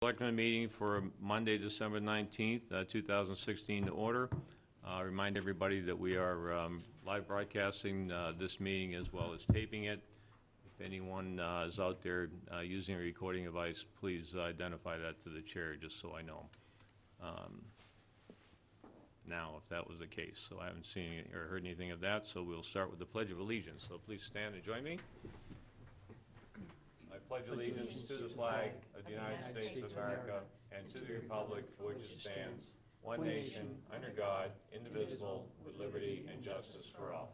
Selectmen meeting for Monday, December 19th, 2016 to order. Remind everybody that we are live broadcasting this meeting as well as taping it. If anyone is out there using a recording device, please identify that to the chair, just so I know. Now, if that was the case. So I haven't seen or heard anything of that, so we'll start with the Pledge of Allegiance. So please stand and join me. I pledge allegiance to the flag of the United States of America and to the republic for which it stands, one nation, under God, indivisible, with liberty and justice for all.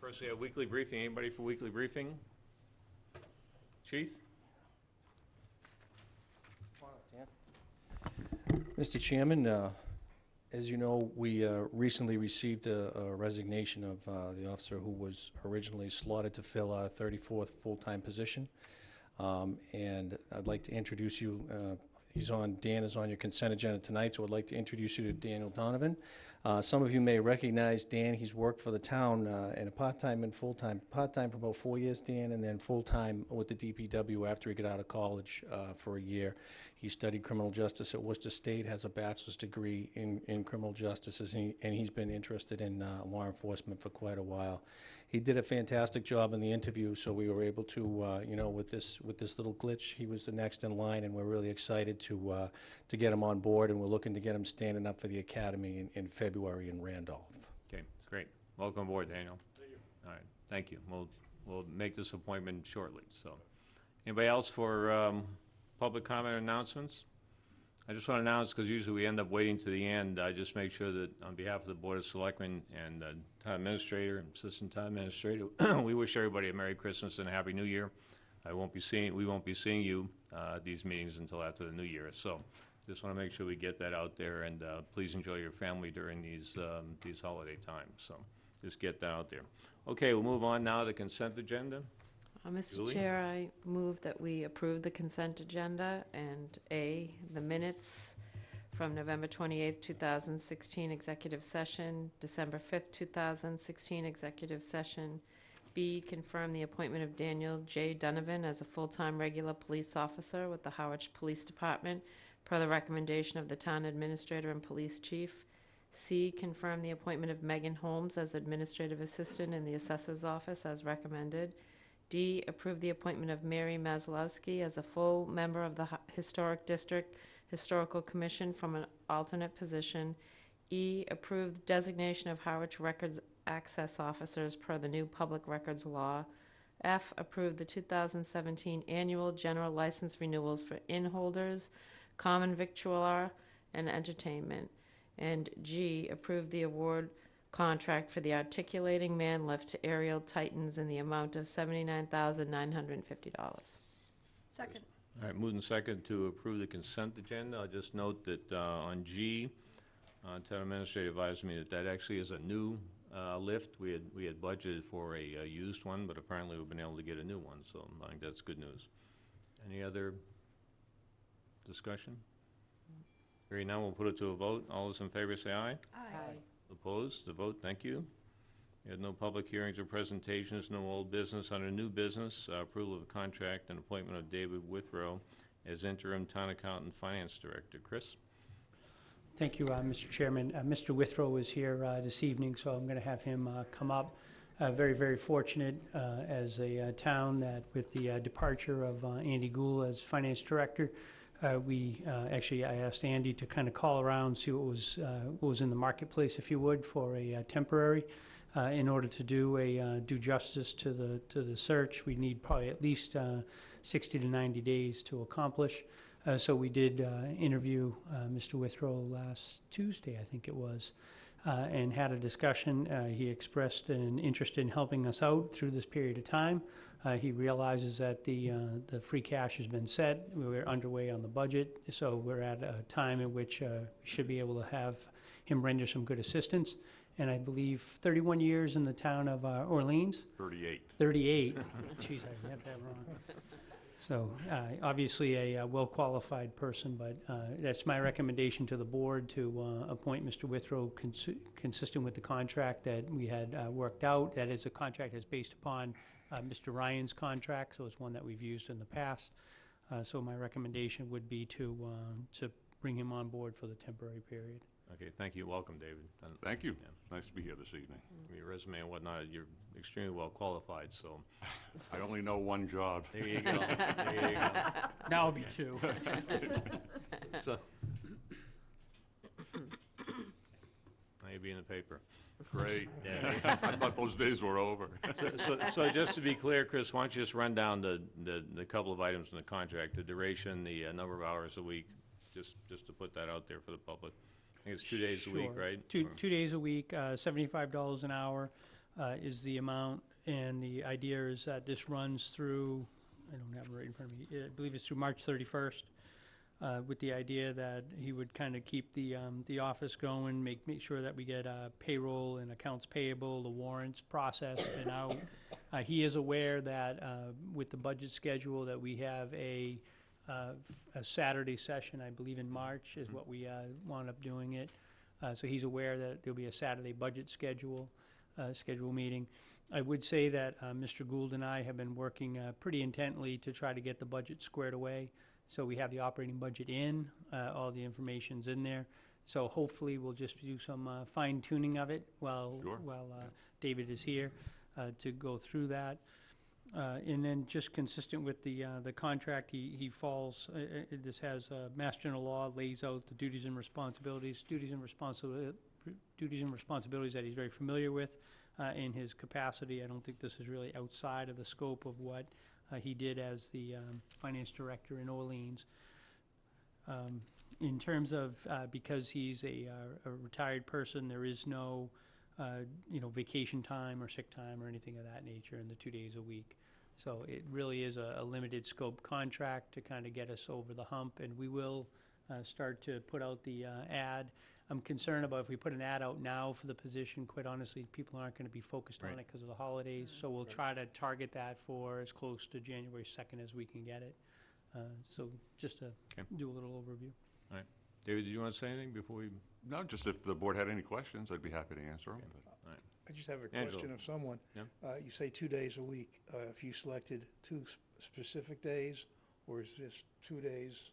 First, we have weekly briefing. Anybody for weekly briefing? Chief? Mr. Chairman, as you know, we recently received a resignation of the officer who was originally slotted to fill our 34th full-time position. And I'd like to introduce you, Dan is on your consent agenda tonight, so I'd like to introduce you to Daniel Donovan. Some of you may recognize Dan. He's worked for the town in a part-time and full-time. Part-time for about 4 years, Dan, and then full-time with the DPW after he got out of college for a year. He studied criminal justice at Worcester State, has a bachelor's degree in criminal justice, and he's been interested in law enforcement for quite a while. He did a fantastic job in the interview, so we were able to, with this little glitch, he was the next in line, and we're really excited to get him on board, and we're looking to get him standing up for the academy in February in Randolph. Okay, great. Welcome aboard, Daniel. Thank you. All right, thank you. We'll make this appointment shortly. So, anybody else for public comment or announcements? I just want to announce, because usually we end up waiting to the end, I just make sure that on behalf of the Board of Selectmen and Town Administrator, Assistant Town Administrator, we wish everybody a Merry Christmas and a Happy New Year. We won't be seeing you at these meetings until after the New Year. So just want to make sure we get that out there, and please enjoy your family during these holiday times. So just get that out there. Okay, we'll move on now to the consent agenda. Mr. Julie? Chair, I move that we approve the consent agenda and A, the minutes from November 28th, 2016 executive session, December 5th, 2016 executive session. B, confirm the appointment of Daniel J. Donovan as a full-time regular police officer with the Harwich Police Department per the recommendation of the town administrator and police chief. C, confirm the appointment of Megan Holmes as administrative assistant in the assessor's office as recommended. D, approve the appointment of Mary Maslowski as a full member of the Historic District Historical Commission from an alternate position. E, approve the designation of Harwich Records Access Officers per the new Public Records Law. F, approve the 2017 annual general license renewals for inn holders, common victualler, and entertainment. And G, approve the award contract for the articulating man lift to Aerial Titans in the amount of $79,950. Second. All right, moved and second to approve the consent agenda. I'll just note that on G, Town Administrator advised me that actually is a new lift. We had budgeted for a used one, but apparently we've been able to get a new one, so I think that's good news. Any other discussion? Hearing none, we'll put it to a vote. All those in favor say aye. Aye. Opposed? The vote. Thank you. We had no public hearings or presentations, no old business. Under new business, approval of a contract and appointment of David Withrow as interim town accountant finance director. Chris? Thank you, Mr. Chairman. Mr. Withrow is here this evening, so I'm going to have him come up. Very, very fortunate as a town that with the departure of Andy Gould as finance director, actually, I asked Andy to kind of call around, see what was in the marketplace, if you would, for a temporary. In order to do justice to the search, we need probably at least 60 to 90 days to accomplish. So we did interview Mr. Withrow last Tuesday, I think it was, and had a discussion. He expressed an interest in helping us out through this period of time. He realizes that the free cash has been set. We're underway on the budget, so we're at a time in which we should be able to have him render some good assistance. And I believe 31 years in the town of Orleans? 38. 38. Jeez, I have that wrong. So obviously a well-qualified person, but that's my recommendation to the board to appoint Mr. Withrow consistent with the contract that we had worked out. That is a contract that's based upon Mr. Ryan's contract, so it's one that we've used in the past. So my recommendation would be to bring him on board for the temporary period. Okay, thank you. Welcome, David. And Thank you. Yeah. Nice to be here this evening. your resume and whatnot, you're extremely well qualified, so I only know one job. there you go. There you go. Now it'll be two. So, now you'll be in the paper. Great. Yeah. I thought those days were over. So just to be clear, Chris, why don't you just run down the couple of items in the contract, the duration, the number of hours a week, just to put that out there for the public. I think it's 2 days a week, Sure. right? Two Or- days a week, $75 an hour is the amount, and the idea is that this runs through, I don't have it right in front of me, I believe it's through March 31st, with the idea that he would kind of keep the office going, make sure that we get payroll and accounts payable, the warrants processed and out. He is aware that with the budget schedule that we have a Saturday session, I believe in March is what we wound up doing it. So he's aware that there'll be a Saturday budget schedule meeting. I would say that Mr. Gould and I have been working pretty intently to try to get the budget squared away. So we have the operating budget in, all the information's in there. So hopefully we'll just do some fine tuning of it while Sure. David is here to go through that. And then just consistent with the contract, he falls, this has, Mass General Law lays out the duties and responsibilities that he's very familiar with in his capacity. I don't think this is really outside of the scope of what he did as the finance director in Orleans. In terms of, because he's a retired person, there is no vacation time or sick time or anything of that nature in the 2 days a week. So it really is a limited scope contract to kind of get us over the hump, and we will start to put out the ad. I'm concerned about if we put an ad out now for the position, quite honestly, people aren't going to be focused on Right. it because of the holidays. So we'll try to target that for as close to January 2nd as we can get it. So just to Okay. do a little overview. David, did you want to say anything before we? No, just if the board had any questions, I'd be happy to answer them. I just have a Angelo. question of someone. Yeah. You say 2 days a week. If you selected two specific days, or is this 2 days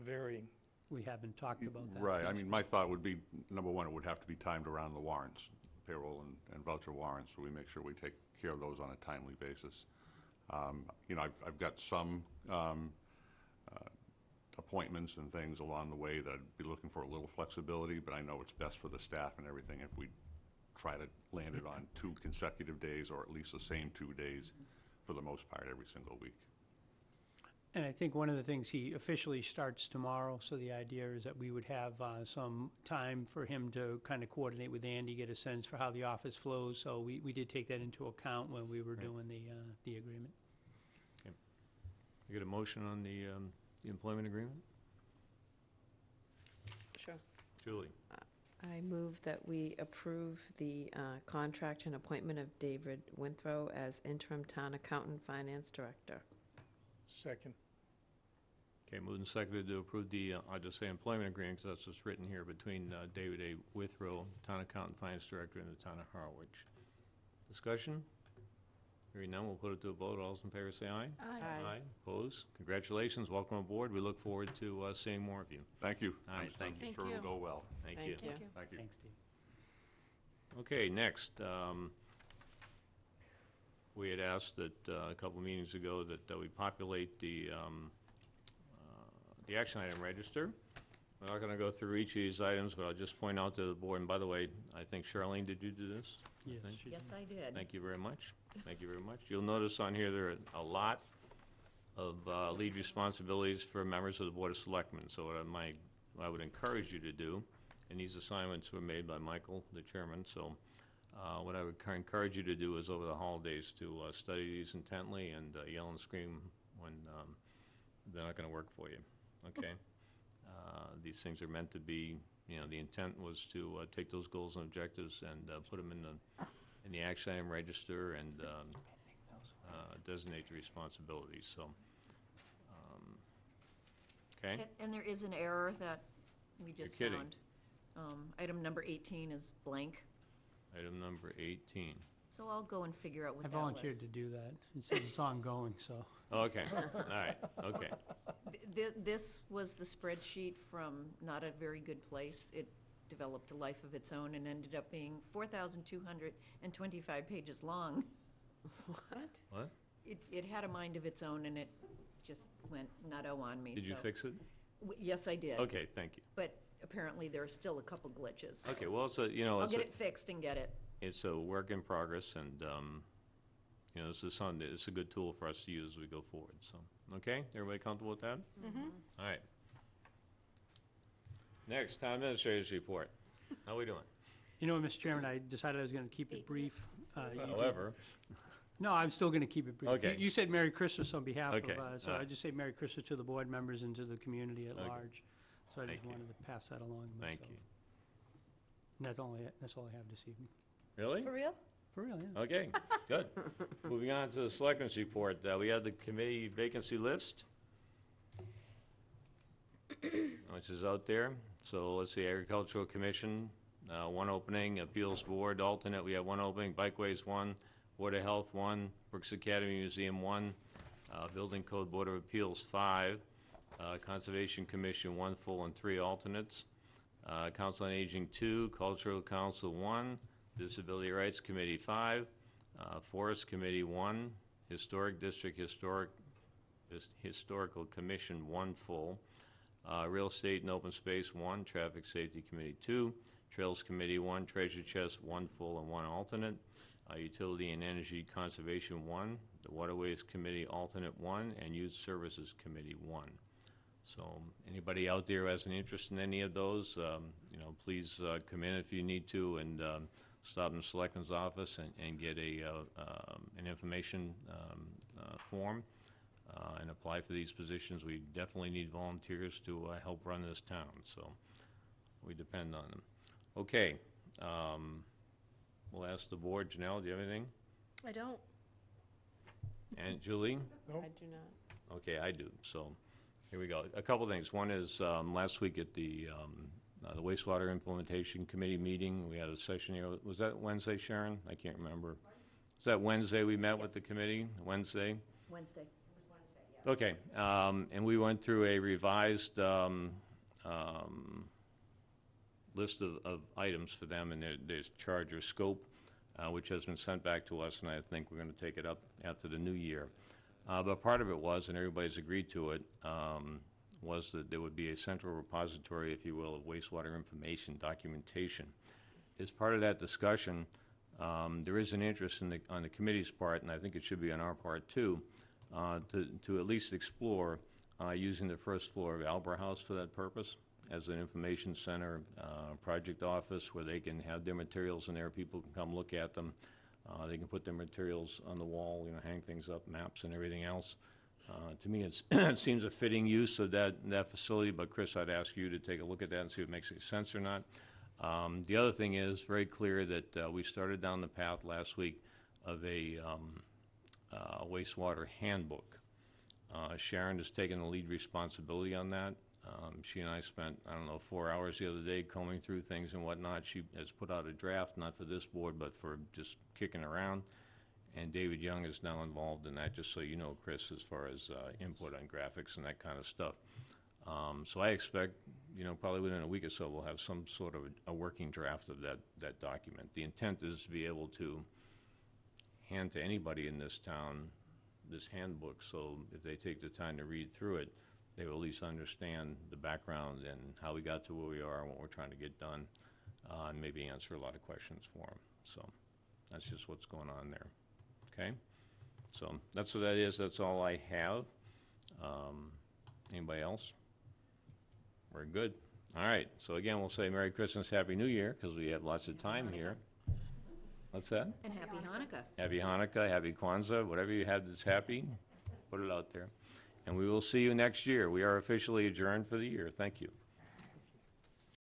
varying? We haven't talked about that. Right, I piece. mean, my thought would be, number one, it would have to be timed around the warrants, payroll and voucher warrants, so we make sure we take care of those on a timely basis. I've got some appointments and things along the way that I'd be looking for a little flexibility, but I know it's best for the staff and everything if we try to land it on 2 consecutive days, or at least the same 2 days for the most part every single week. And I think one of the things, he officially starts tomorrow, so the idea is that we would have some time for him to kind of coordinate with Andy, get a sense for how the office flows. So we did take that into account when we were Right. doing the agreement. You get a motion on the employment agreement? Sure. Julie? I move that we approve the contract and appointment of David Winthrow as interim town accountant, finance director. Second. Okay, moved and seconded to approve the, I'll just say employment agreement, because that's what's written here, between David A. Withrow, Town Accountant, Finance Director, and the Town of Harwich. Discussion? Hearing none, we'll put it to a vote. All those in favor say aye. Aye. Opposed? Congratulations, welcome aboard. We look forward to seeing more of you. Thank you. All right, thank you. I'm sure it'll go well. Thank you. Thank you. Thank you. Thanks, Steve. Okay, next, we had asked that a couple meetings ago that we populate the action item register. We're not gonna go through each of these items, but I'll just point out to the board, and by the way, I think Charlene, did you do this? Yes, Thank she Yes, did. I did. Thank you very much. Thank you very much. You'll notice on here there are a lot of lead responsibilities for members of the Board of Selectmen. So what I would encourage you to do, and these assignments were made by Michael, the chairman, so what I would encourage you to do is over the holidays to study these intently and yell and scream when they're not going to work for you, okay? These things are meant to be, the intent was to take those goals and objectives and put them in the action item register and designate the responsibilities, so, okay? And there is an error that we just kidding. found. Item number 18 is blank. Item number 18. So I'll go and figure out what I that was. volunteered to do that. It says it's ongoing, so. Okay, all right, okay. This was the spreadsheet from not a very good place. It developed a life of its own and ended up being 4,225 pages long. What? What? It had a mind of its own, and it just went nutto on me. Did you so- fix it? Yes, I did. Okay, thank you. But apparently, there are still a couple glitches. Okay, well, it's a, you know, I'll it's get a, it fixed and get it. it's a work in progress, and, you know, this is something, it's a good tool for us to use as we go forward, so. Okay, everybody comfortable with that? All right. Next, town administrator's report. How we doing? You know, Mr. Chairman, I decided I was going to keep it brief. You did- However, No, I'm still going to keep it brief. Okay. You said Merry Christmas on behalf of, Okay, so all I right. just say Merry Christmas to the board members and to the community at Okay. large. So I just Thank you. wanted to pass that along myself. thank you. And that's all I have this evening. Really? real? For real, yeah. Okay, good. Moving on to the selectmen's report, we have the committee vacancy list, which is out there. So let's see, Agricultural Commission, one opening, Appeals Board alternate, we have one opening, Bikeways, one, Board of Health, one, Brooks Academy Museum, one, Building Code Board of Appeals, 5, Conservation Commission, 1 full and 3 alternates, Council on Aging, 2, Cultural Council, 1, Disability Rights Committee, 5, Forest Committee, 1, Historic District Historical Commission, 1 full, Real Estate and Open Space, 1, Traffic Safety Committee, 2, Trails Committee, 1, Treasure Chest, 1 full and 1 alternate, Utility and Energy Conservation, 1, the Waterways Committee, alternate 1, and Youth Services Committee, 1. So anybody out there who has an interest in any of those, you know, please come in if you need to, and stop in the Selectman's office and get an information form and apply for these positions. We definitely need volunteers to help run this town, so we depend on them. Okay, we'll ask the board. Janelle, do you have anything? I don't. And Julie? Nope. I do not. Okay, I do, so, here we go. A couple things. One is, last week at the wastewater implementation committee meeting, we had a session here. Was that Wednesday, Sharon? I can't remember. Was that Wednesday we met with the committee? Wednesday? Wednesday. Okay, and we went through a revised list of items for them and their charge or scope, which has been sent back to us, and I think we're going to take it up after the new year. But part of it was, and everybody's agreed to it, was that there would be a central repository, if you will, of wastewater information documentation. As part of that discussion, there is an interest on the committee's part, and I think it should be on our part too, to at least explore using the first floor of Albert House for that purpose as an information center, project office where they can have their materials in there, people can come look at them. They can put their materials on the wall, you know, hang things up, maps and everything else. To me, it seems a fitting use of that facility, but Chris, I'd ask you to take a look at that and see if it makes any sense or not. The other thing is very clear that we started down the path last week of a wastewater handbook. Sharon has taken the lead responsibility on that. She and I spent, I don't know, 4 hours the other day combing through things and whatnot. She has put out a draft, not for this board, but for just kicking around. And David Young is now involved in that, just so you know, Chris, as far as input on graphics and that kind of stuff. So I expect, you know, probably within a week or so, we'll have some sort of a working draft of that document. The intent is to be able to hand to anybody in this town this handbook, so if they take the time to read through it, they will at least understand the background and how we got to where we are and what we're trying to get done, and maybe answer a lot of questions for them. So that's just what's going on there, okay? So that's what that is. That's all I have. Anybody else? We're good. All right, so again, we'll say Merry Christmas, Happy New Year, because we have lots of time here. What's that? And Happy Hanukkah. Happy Hanukkah, Happy Kwanzaa, whatever you have that's happy, put it out there. And we will see you next year. We are officially adjourned for the year. Thank you.